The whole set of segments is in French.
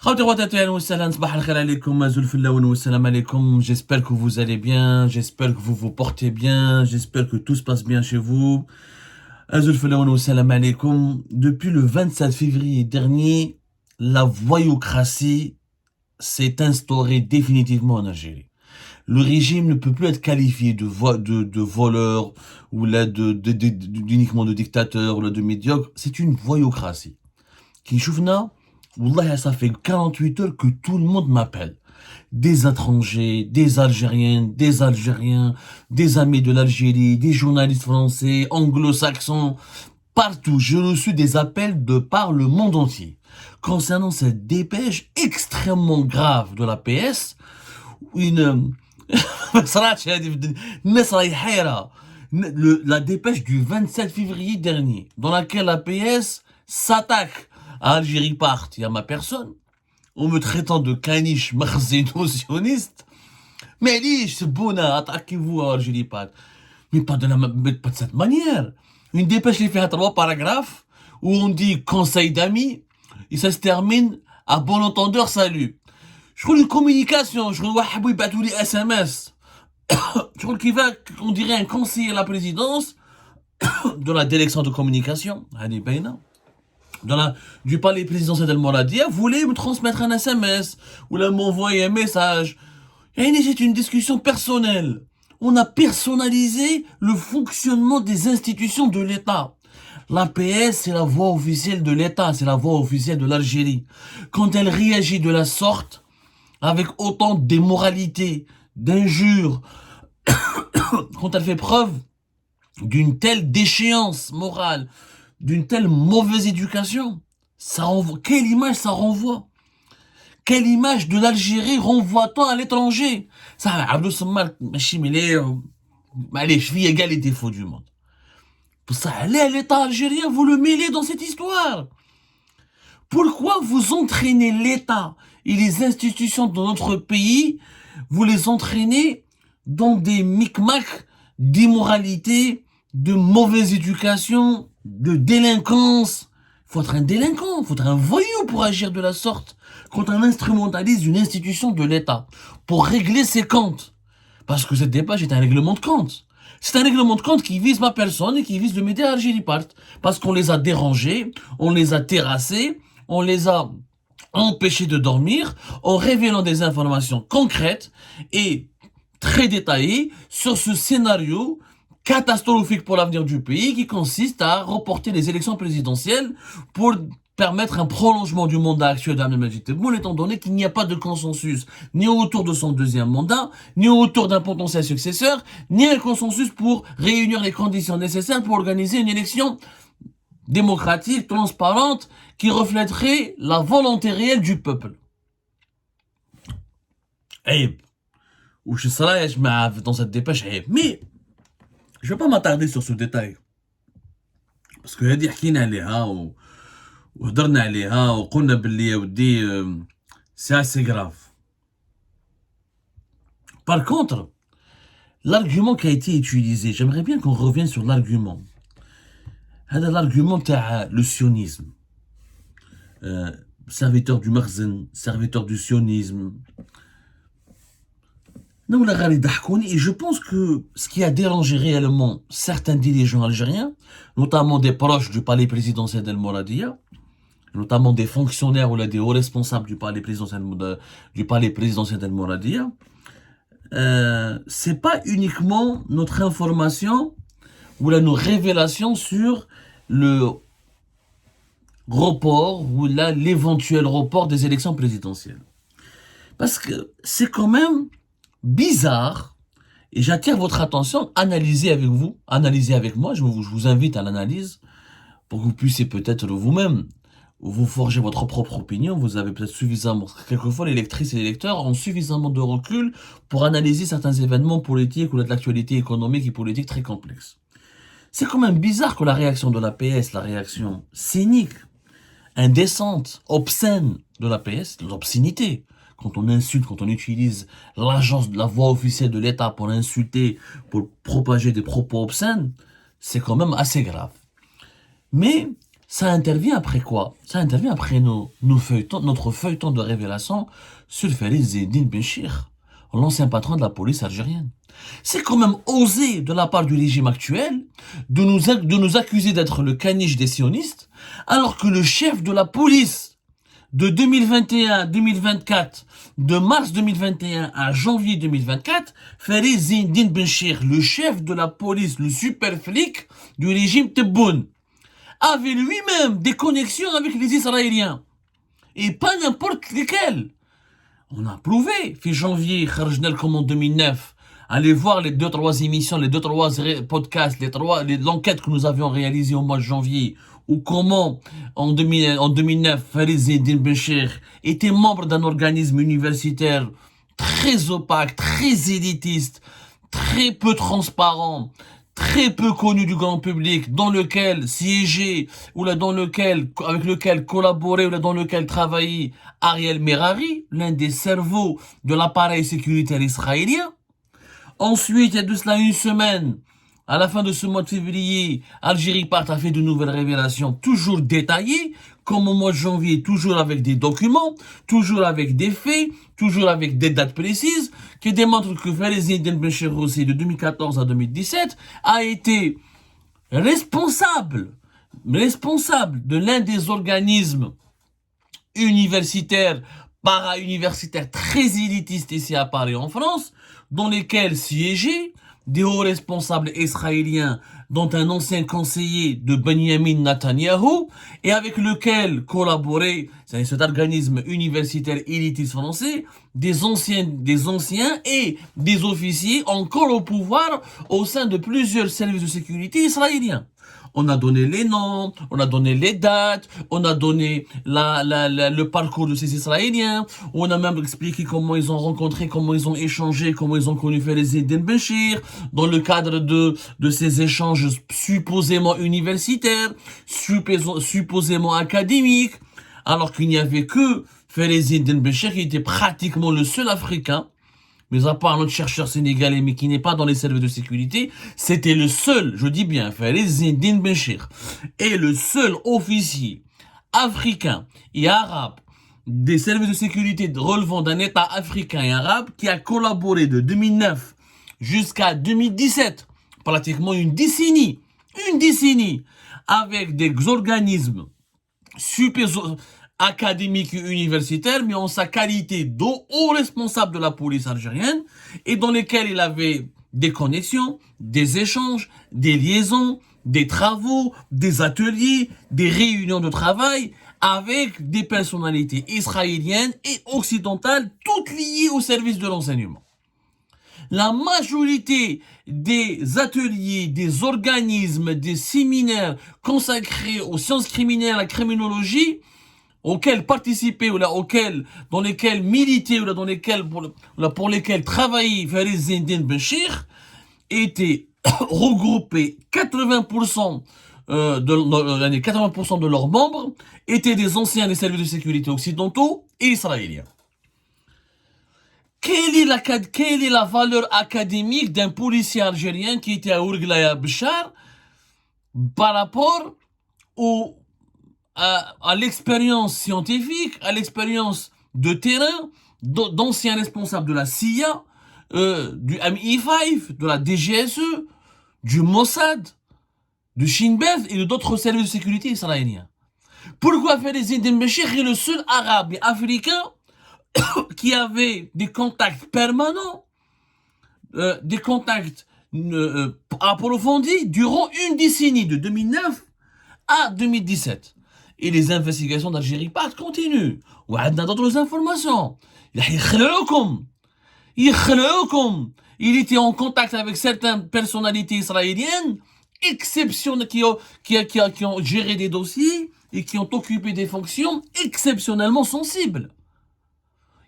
J'espère que vous allez bien, j'espère que vous vous portez bien, j'espère que tout se passe bien chez vous. Depuis le 27 février dernier, la voyoucratie s'est instaurée définitivement en Algérie. Le régime ne peut plus être qualifié de voleur ou là uniquement de dictateur ou là de médiocre. C'est une voyoucratie. Qui choufna, Wallah, ça fait 48 heures que tout le monde m'appelle. Des étrangers, des Algériens, des amis de l'Algérie, des journalistes français, anglo-saxons, partout. J'ai reçu des appels de par le monde entier concernant cette dépêche extrêmement grave de la PS. Une la dépêche du 27 février dernier, dans laquelle la PS s'attaque à Algérie Part et à ma personne, en me traitant de caniche marzéno-sioniste. Mais dit, c'est bon, attaquez-vous à Algérie Part. Mais pas de cette manière. Une dépêche, les fait à 3 paragraphes, où on dit conseil d'amis, et ça se termine à bon entendeur, salut. Je crois une communication, je crois qu'il va tous les SMS. Je crois qu'il va, on dirait, un conseiller à la présidence de la direction de communication, du palais présidentiel de Moradia, voulait me transmettre un SMS ou là m'envoyer un message. Et c'est une discussion personnelle. On a personnalisé le fonctionnement des institutions de l'État. L'APS, c'est la voix officielle de l'État, c'est la voix officielle de l'Algérie. Quand elle réagit de la sorte, avec autant d'immoralité, d'injures, quand elle fait preuve d'une telle déchéance morale, d'une telle mauvaise éducation, ça renvoie, quelle image ça renvoie? Quelle image de l'Algérie renvoie-t-on à l'étranger? Ça, Abdou Sammal, allez, je vis égal les défauts du monde. Pour ça, allez, l'État algérien, vous le mêlez dans cette histoire. Pourquoi vous entraînez l'État et les institutions de notre pays, vous les entraînez dans des micmacs d'immoralité, de mauvaise éducation, de délinquance? Il faut être un délinquant, il faut être un voyou pour agir de la sorte quand on instrumentalise une institution de l'État pour régler ses comptes. Parce que cette dépêche est un règlement de compte. C'est un règlement de compte qui vise ma personne et qui vise le média Algérie Part. Parce qu'on les a dérangés, on les a terrassés, on les a empêchés de dormir en révélant des informations concrètes et très détaillées sur ce scénario catastrophique pour l'avenir du pays qui consiste à reporter les élections présidentielles pour permettre un prolongement du mandat actuel d'Abdelmadjid Tebboune, étant donné qu'il n'y a pas de consensus ni autour de son deuxième mandat, ni autour d'un potentiel successeur, ni un consensus pour réunir les conditions nécessaires pour organiser une élection démocratique, transparente, qui reflèterait la volonté réelle du peuple. Ou je serais dans cette dépêche, mais je ne vais pas m'attarder sur ce détail. Parce que هذه حكينا عليها وهضرنا عليها وقلنا باللي يا ودي c'est assez grave. Par contre, l'argument qui a été utilisé, j'aimerais bien qu'on revienne sur l'argument. هذا l'argument تاع le sionisme. Serviteur du Marzen, serviteur du sionisme. Et je pense que ce qui a dérangé réellement certains dirigeants algériens, notamment des proches du palais présidentiel d'El Mouradia, notamment des fonctionnaires ou des hauts responsables du palais présidentiel d'El Mouradia, c'est pas uniquement notre information ou nos révélations sur le report ou l'éventuel report des élections présidentielles. Parce que c'est quand même bizarre, et j'attire votre attention, analysez avec moi, je vous invite à l'analyse, pour que vous puissiez peut-être vous-même, vous forger votre propre opinion, vous avez peut-être suffisamment, quelquefois les lectrices et les lecteurs ont suffisamment de recul pour analyser certains événements politiques ou de l'actualité économique et politique très complexe. C'est quand même bizarre que la réaction de la PS, la réaction cynique, indécente, obscène de la PS, l'obscénité, quand on insulte, quand on utilise l'agence de la voix officielle de l'État pour insulter, pour propager des propos obscènes, c'est quand même assez grave. Mais Ça intervient après quoi? Ça intervient après notre feuilleton de révélation sur Farid Zedine Benchir, l'ancien patron de la police algérienne. C'est quand même osé de la part du régime actuel de nous accuser d'être le caniche des sionistes, alors que le chef de la police de 2021-2024, de mars 2021 à janvier 2024, Farid Zedine Benchir, le chef de la police, le super flic du régime Tebboune, avait lui-même des connexions avec les Israéliens. Et pas n'importe lesquels. On a prouvé, fin janvier, Kharjnel comme en 2009. Allez voir les 2-3 émissions, les 2-3 podcasts, l'enquête que nous avions réalisée au mois de janvier, ou comment, en 2009, Farid Zedine Benchir était membre d'un organisme universitaire très opaque, très élitiste, très peu transparent, très peu connu du grand public, dans lequel siégeait, avec lequel collaborait, ou là, dans lequel travaillait Ariel Merari, l'un des cerveaux de l'appareil sécuritaire israélien. Ensuite, il y a de cela une semaine, à la fin de ce mois de février, Algérie Part a fait de nouvelles révélations, toujours détaillées, comme au mois de janvier, toujours avec des documents, toujours avec des faits, toujours avec des dates précises, qui démontrent que Farid Zedine Benchir aussi, de 2014 à 2017, a été responsable de l'un des organismes universitaires, para-universitaires très élitistes ici à Paris en France, dans lesquels siégeaient des hauts responsables israéliens, dont un ancien conseiller de Benjamin Netanyahou, et avec lequel collaborait cet organisme universitaire élitiste français, des anciens et des officiers encore au pouvoir au sein de plusieurs services de sécurité israéliens. On a donné les noms, on a donné les dates, on a donné le parcours de ces Israéliens, on a même expliqué comment ils ont rencontré, comment ils ont échangé, comment ils ont connu Farid Zedine Benchir, dans le cadre de ces échanges supposément universitaires, supposément académiques, alors qu'il n'y avait que Farid Zedine Benchir qui était pratiquement le seul Africain, mais à part notre chercheur sénégalais, mais qui n'est pas dans les services de sécurité, c'était le seul, je dis bien, Farid Zedine Benchir, et le seul officier africain et arabe des services de sécurité relevant d'un État africain et arabe qui a collaboré de 2009 jusqu'à 2017, pratiquement une décennie, avec des organismes académique et universitaire, mais en sa qualité de haut responsable de la police algérienne, et dans lesquels il avait des connexions, des échanges, des liaisons, des travaux, des ateliers, des réunions de travail avec des personnalités israéliennes et occidentales, toutes liées au service de renseignement. La majorité des ateliers, des organismes, des séminaires consacrés aux sciences criminelles, à la criminologie, auxquels participaient dans lesquels militaient pour lesquels travaillait Farid Zedine Benchir, étaient regroupés 80% de leurs membres étaient des anciens des services de sécurité occidentaux et israéliens. Quelle est la valeur académique d'un policier algérien qui était à Ouargla Béchar par rapport à l'expérience scientifique, à l'expérience de terrain d'anciens responsables de la CIA, du MI5, de la DGSE, du Mossad, du Shin Bet et d'autres services de sécurité israéliens? Pourquoi Farid Zedine Benchir est le seul arabe et africain qui avait des contacts permanents, des contacts approfondis durant une décennie, de 2009 à 2017? Et les investigations d'Algérie Part continuent. On a d'autres informations. Il était en contact avec certaines personnalités israéliennes exceptionnelles qui ont géré des dossiers et qui ont occupé des fonctions exceptionnellement sensibles.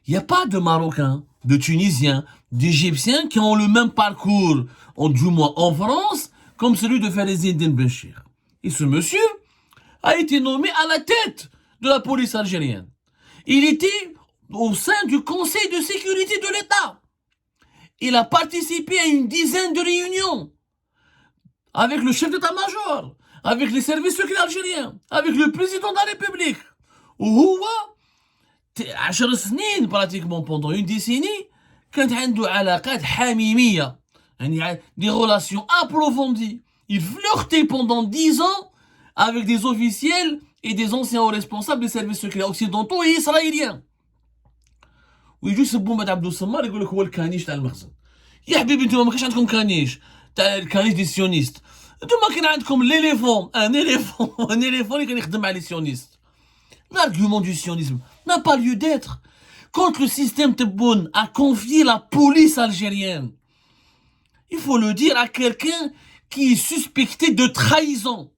Il n'y a pas de Marocains, de Tunisiens, d'Égyptiens qui ont le même parcours, du moins en France, comme celui de Farid Zedine Benchir. Et ce monsieur a été nommé à la tête de la police algérienne. Il était au sein du Conseil de sécurité de l'État. Il a participé à une dizaine de réunions avec le chef d'état-major, avec les services secrets algériens, avec le président de la République. وهو 10 سنين pratiquement pendant une décennie كانت عنده علاقات حميمية يعني des relations approfondies. Il flirtait pendant 10 ans avec des officiels et des anciens responsables des services secrets occidentaux et israéliens. ويجوا يسبوا محمد عبد السمار يقول لك هو الكانيش تاع المخزن. يا حبيبي انتم ما كانش عندكم كانيش تاع الكانيش دي سيونيست. انتم كان عندكم ليليفون ان éléphant اللي كان يخدم مع لي سيونيست. L'argument du sionisme n'a pas lieu d'être. Quand le système Tebboune a confié la police algérienne, il faut le dire à quelqu'un qui est suspecté de trahison.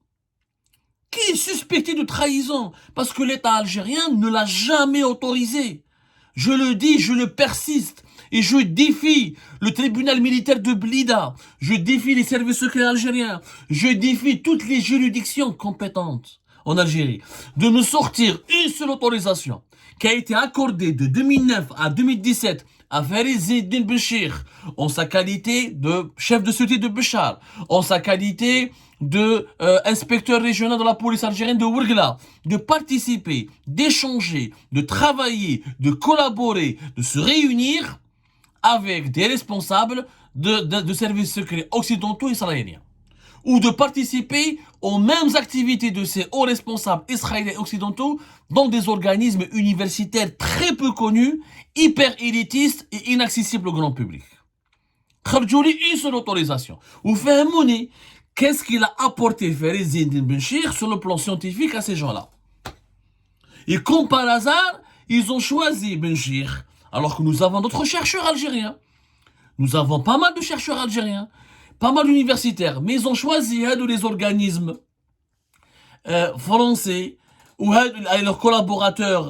Qui est suspecté de trahison parce que l'État algérien ne l'a jamais autorisé. Je le dis, je le persiste. Et je défie le tribunal militaire de Blida. Je défie les services secrets algériens. Je défie toutes les juridictions compétentes en Algérie de me sortir une seule autorisation qui a été accordée de 2009 à 2017 à Farid Zine Béchir en sa qualité de chef de sûreté de Béchar, en sa qualité de inspecteur régional de la police algérienne de Ouargla, de participer, d'échanger, de travailler, de collaborer, de se réunir avec des responsables de services secrets occidentaux israéliens, ou de participer aux mêmes activités de ces hauts responsables israéliens occidentaux dans des organismes universitaires très peu connus, hyper élitistes et inaccessibles au grand public. خرجوا une seule autorisation. Ou fahmouni, qu'est-ce qu'il a apporté Farid Zine Béchir sur le plan scientifique à ces gens-là? Et comme par hasard, ils ont choisi Béchir, alors que nous avons d'autres chercheurs algériens. Nous avons pas mal de chercheurs algériens, pas mal d'universitaires, mais ils ont choisi les organismes français ou leurs collaborateurs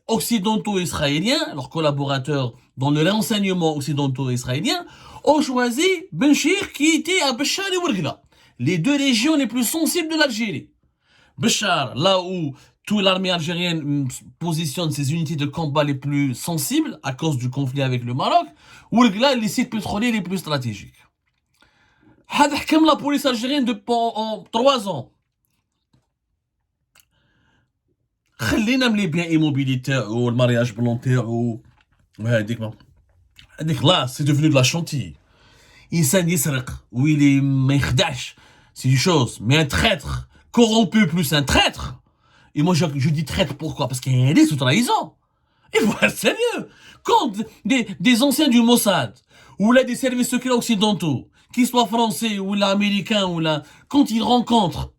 occidentaux israéliens, leurs collaborateurs dans le renseignement occidentaux israélien, ont choisi Béchir qui était à Béchar et Ouargla, les deux régions les plus sensibles de l'Algérie. Béchar, là où toute l'armée algérienne positionne ses unités de combat les plus sensibles à cause du conflit avec le Maroc, Ouargla, les sites pétroliers les plus stratégiques. هذا حكم la police algérienne en 3 ans. خلينا من les biens immobiliers ou le mariage volontaire ou هذيك خلاص c'est devenu de la chantilly. إنسان يسرق ou il est ما يخدعش c'est une chose, mais un traître corrompu plus un traître. Et moi je dis traître pourquoi? Parce qu'il y a un risque de trahison. Il faut être sérieux. Quand des anciens du Mossad ou là des services secrets occidentaux, qu'ils soient français ou là américains ou là, quand ils rencontrent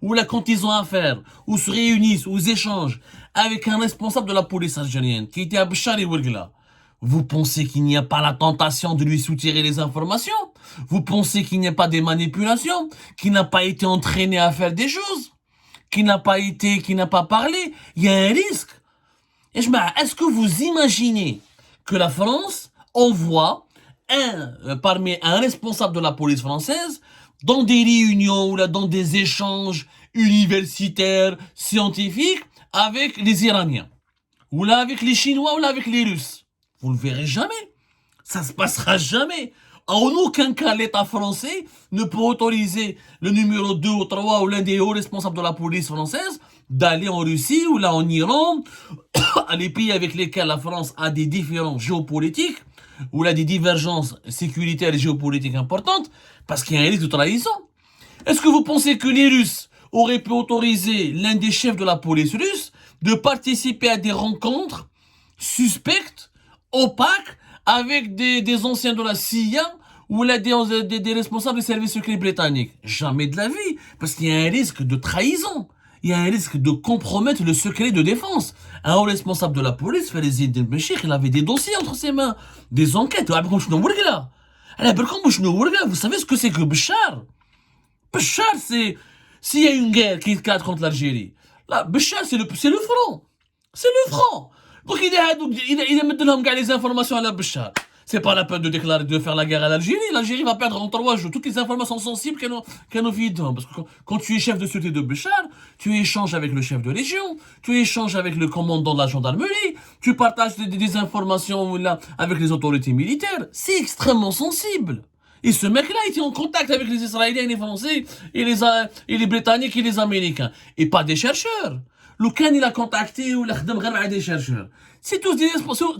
ou là quand ils ont affaire ou se réunissent ou ils échangent avec un responsable de la police algérienne qui était à Béchar et Ouargla, vous pensez qu'il n'y a pas la tentation de lui soutirer les informations? Vous pensez qu'il n'y a pas des manipulations? Qu'il n'a pas été entraîné à faire des choses? Qui n'a pas parlé? Il y a un risque. Et est-ce que vous imaginez que la France envoie parmi un responsable de la police française dans des réunions ou là dans des échanges universitaires, scientifiques avec les Iraniens ou là avec les Chinois ou là avec les Russes? Vous ne le verrez jamais. Ça se passera jamais. En aucun cas, l'État français ne peut autoriser le numéro 2 ou 3 ou l'un des hauts responsables de la police française d'aller en Russie ou là en Iran, les pays avec lesquels la France a des différences géopolitiques ou là des divergences sécuritaires et géopolitiques importantes, parce qu'il y a un risque de trahison. Est-ce que vous pensez que les Russes auraient pu autoriser l'un des chefs de la police russe de participer à des rencontres suspectes, opaques, avec des anciens de la CIA ou là des responsables des services secrets britanniques? Jamais de la vie, parce qu'il y a un risque de trahison. Il y a un risque de compromettre le secret de défense. Un haut responsable de la police, Farid Zine Béchir, il avait des dossiers entre ses mains, des enquêtes. Vous savez ce que c'est que Béchar? Béchar, c'est... S'il y a une guerre qui éclate contre l'Algérie, là, Béchar, c'est le front. C'est le front. Donc il a maintenant les informations à la Béchar. C'est pas la peine de faire la guerre à l'Algérie. L'Algérie va perdre en 3 jours toutes les informations sensibles qu'elle nous vit. Parce que quand tu es chef de sûreté de Béchar, tu échanges avec le chef de légion, tu échanges avec le commandant de la gendarmerie, tu partages des informations là, avec les autorités militaires. C'est extrêmement sensible. Et ce mec-là était en contact avec les Israéliens et les Français, et les Britanniques et les Américains. Et pas des chercheurs. Loukan, il a contacté ou des chercheurs. C'est tous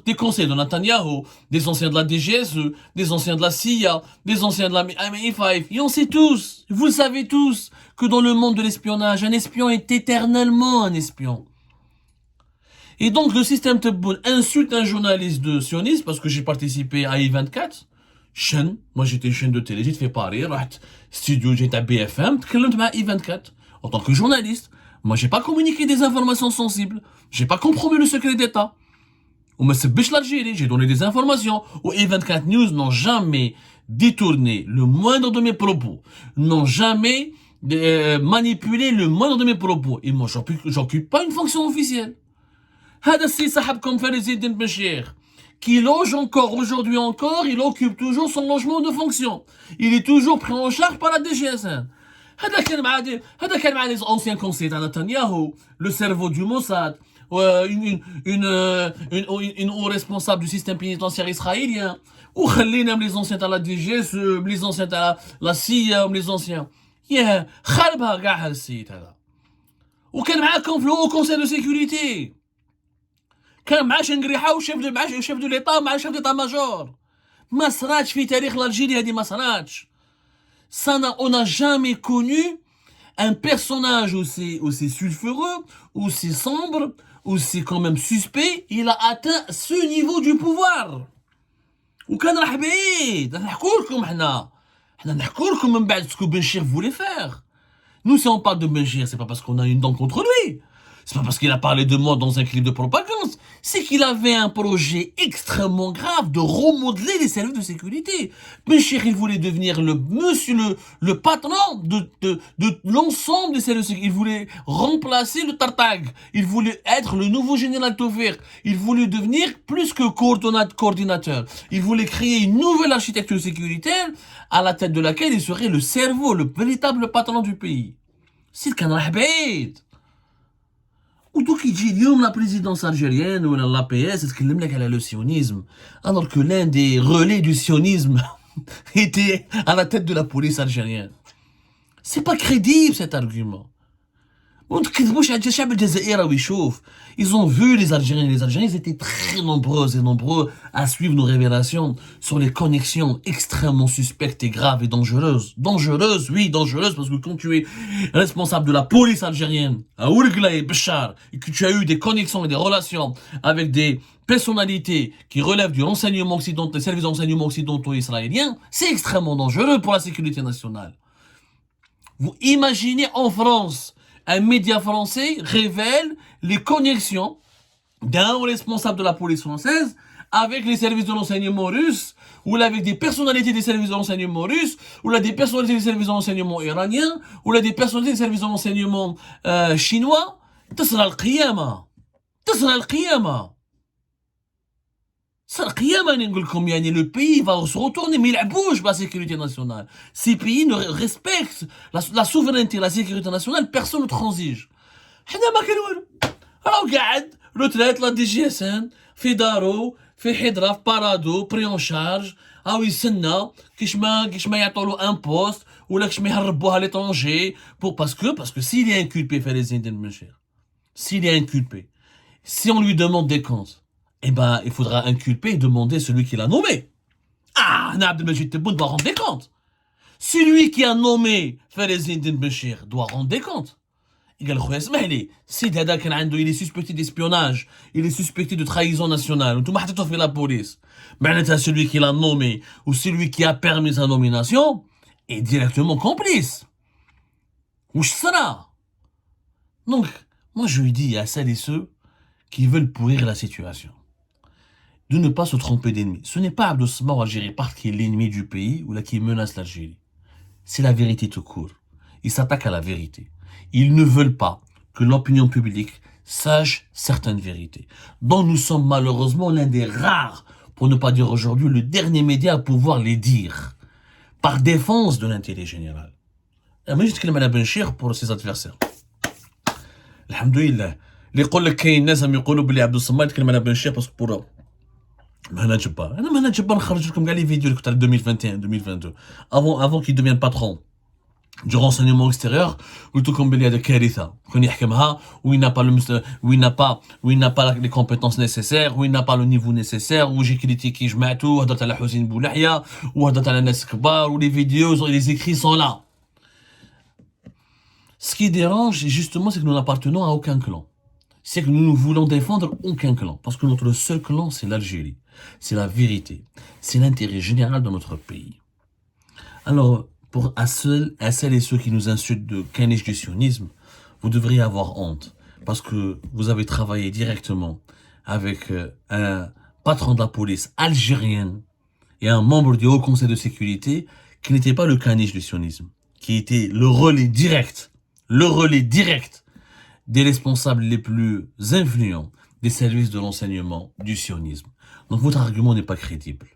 des conseils de Netanyahu, des anciens de la DGSE, des anciens de la CIA, des anciens de la MI5. Et on sait tous, vous le savez tous, que dans le monde de l'espionnage, un espion est éternellement un espion. Et donc le système Tebboune insulte un journaliste de sionisme, parce que j'ai participé à I24, chaîne, moi j'étais une chaîne de télé, j'ai fait Paris, studio, j'étais à BFM, I24, en tant que journaliste. Moi j'ai pas communiqué des informations sensibles, j'ai pas compromis le secret d'État. Ou me biche l'Algérie, j'ai donné des informations. Ou I24 News n'ont jamais détourné le moindre de mes propos, n'ont jamais manipulé le moindre de mes propos. Et moi j'occupe pas une fonction officielle. هذا السي صاحبكم فارس الدين بشير qui loge encore aujourd'hui encore, il occupe toujours son logement de fonction. Il est toujours pris en charge par la DGSN. هذا كان مع les anciens conseillers de Netanyahu, le cerveau du Mossad, une haut responsable du système pénitentiaire israélien, ou خلينا les anciens de la DGSE, les anciens de la CIA, les anciens. يا خربها كاع السيد هذا. وكان معاكم في الهو conseil de sécurité. كان مع شنقريحه وشيف دو ليطا مع شيف ديطا ماجور. ما صراتش في تاريخ الجيري هذه ما صراتش. On n'a jamais connu un personnage aussi sulfureux, aussi sombre, aussi quand même suspect, il a atteint ce niveau du pouvoir. وكان راح بعيد. نحكوا لكم حنا نحكوا لكم من بعد ce que Benchir voulait faire. Nous si on parle de Benchir, c'est pas parce qu'on a une dent contre lui. C'est pas parce qu'il a parlé de moi dans un clip de propagande, c'est qu'il avait un projet extrêmement grave de remodeler les services de sécurité. Benchir, il voulait devenir le patron de l'ensemble des services de sécurité. Il voulait remplacer le Tartag. Il voulait être le nouveau général Tofir. Il voulait devenir plus que coordinateur. Il voulait créer une nouvelle architecture sécuritaire à la tête de laquelle il serait le cerveau, le véritable patron du pays. C'est كان راح بعيد. ودوك يجي اليوم لا بريزيدونس الجيريان ولا لا بي اس تكلم لك على لو سيونيزم alors que l'un des relais du sionisme était à la tête de la police algérienne. C'est pas crédible cet argument. Ils ont vu les Algériens. Les Algériens ils étaient très nombreux à suivre nos révélations sur les connexions extrêmement suspectes et graves et dangereuses. Oui, dangereuses, parce que quand tu es responsable de la police algérienne, à Oulgla et Béchar, et que tu as eu des connexions et des relations avec des personnalités qui relèvent du renseignement occidental, des services de renseignement occidentaux israéliens, c'est extrêmement dangereux pour la sécurité nationale. Vous imaginez en France, un média français révèle les connexions d'un responsable de la police française avec les services de renseignement russes, ou avec des personnalités des services de renseignement russes, ou des personnalités des services de renseignement iraniens, ou des personnalités des services de renseignement chinois. تصل القيامة. Le pays va se retourner, mais il bouge la sécurité nationale. Ces pays ne respectent la souveraineté, la sécurité nationale, personne ne transige. Alors regarde, retraite, la DGSN, في دارو, في حضرة, في بارادو, pris en charge, يستنى كيش ما يعطولو un poste, ولا كيش ما يهربوه à l'étranger, parce que s'il est inculpé, s'il est inculpé, si on lui demande des comptes, eh ben, il faudra inculper et demander celui qui l'a nommé. Abdelmajid Tebboune doit rendre des comptes. Celui qui a nommé Fares Eddin Béchir doit rendre des comptes. Il est suspecté d'espionnage, il est suspecté de trahison nationale, tout le fait la police. Mais celui qui l'a nommé ou celui qui a permis sa nomination est directement complice. Ou sera. Donc, moi je lui dis à celles et ceux qui veulent pourrir la situation de ne pas se tromper d'ennemi. Ce n'est pas Abdou Smar Algérie Part qui est l'ennemi du pays ou là qui menace l'Algérie. C'est la vérité tout court. Ils s'attaquent à la vérité. Ils ne veulent pas que l'opinion publique sache certaines vérités, dont nous sommes malheureusement l'un des rares, pour ne pas dire aujourd'hui le dernier média à pouvoir les dire, par défense de l'intérêt général. Mais je تكلم على Benchir pour ses adversaires. Alhamdoulilah. اللي يقول لك كاين ناس يقولوا بلي عبد الصماد يتكلم على Benchir parce que pour Mahna Djebbar. Mahna Djebbar نخرج لكم كاع les vidéos تاع 2021 2022 avant qu'il devienne patron du renseignement extérieur, قلت لكم بلي هذا كارثه كون يحكمها où il n'a pas les compétences nécessaires, où il n'a pas le niveau nécessaire, où j'ai critiqué جماعته هضرت على حسين بولحية وهضرت على ناس كبار و les vidéos et les écrits sont là. Ce qui dérange justement c'est que nous n'appartenons à aucun clan. C'est que nous ne voulons défendre aucun clan parce que notre seul clan c'est l'Algérie. C'est la vérité, c'est l'intérêt général de notre pays. Alors à celles et ceux qui nous insultent de caniche du sionisme, vous devriez avoir honte parce que vous avez travaillé directement avec un patron de la police algérienne et un membre du Haut Conseil de sécurité qui n'était pas le caniche du sionisme, qui était le relais direct des responsables les plus influents des services de renseignement du sionisme. Donc votre argument n'est pas crédible.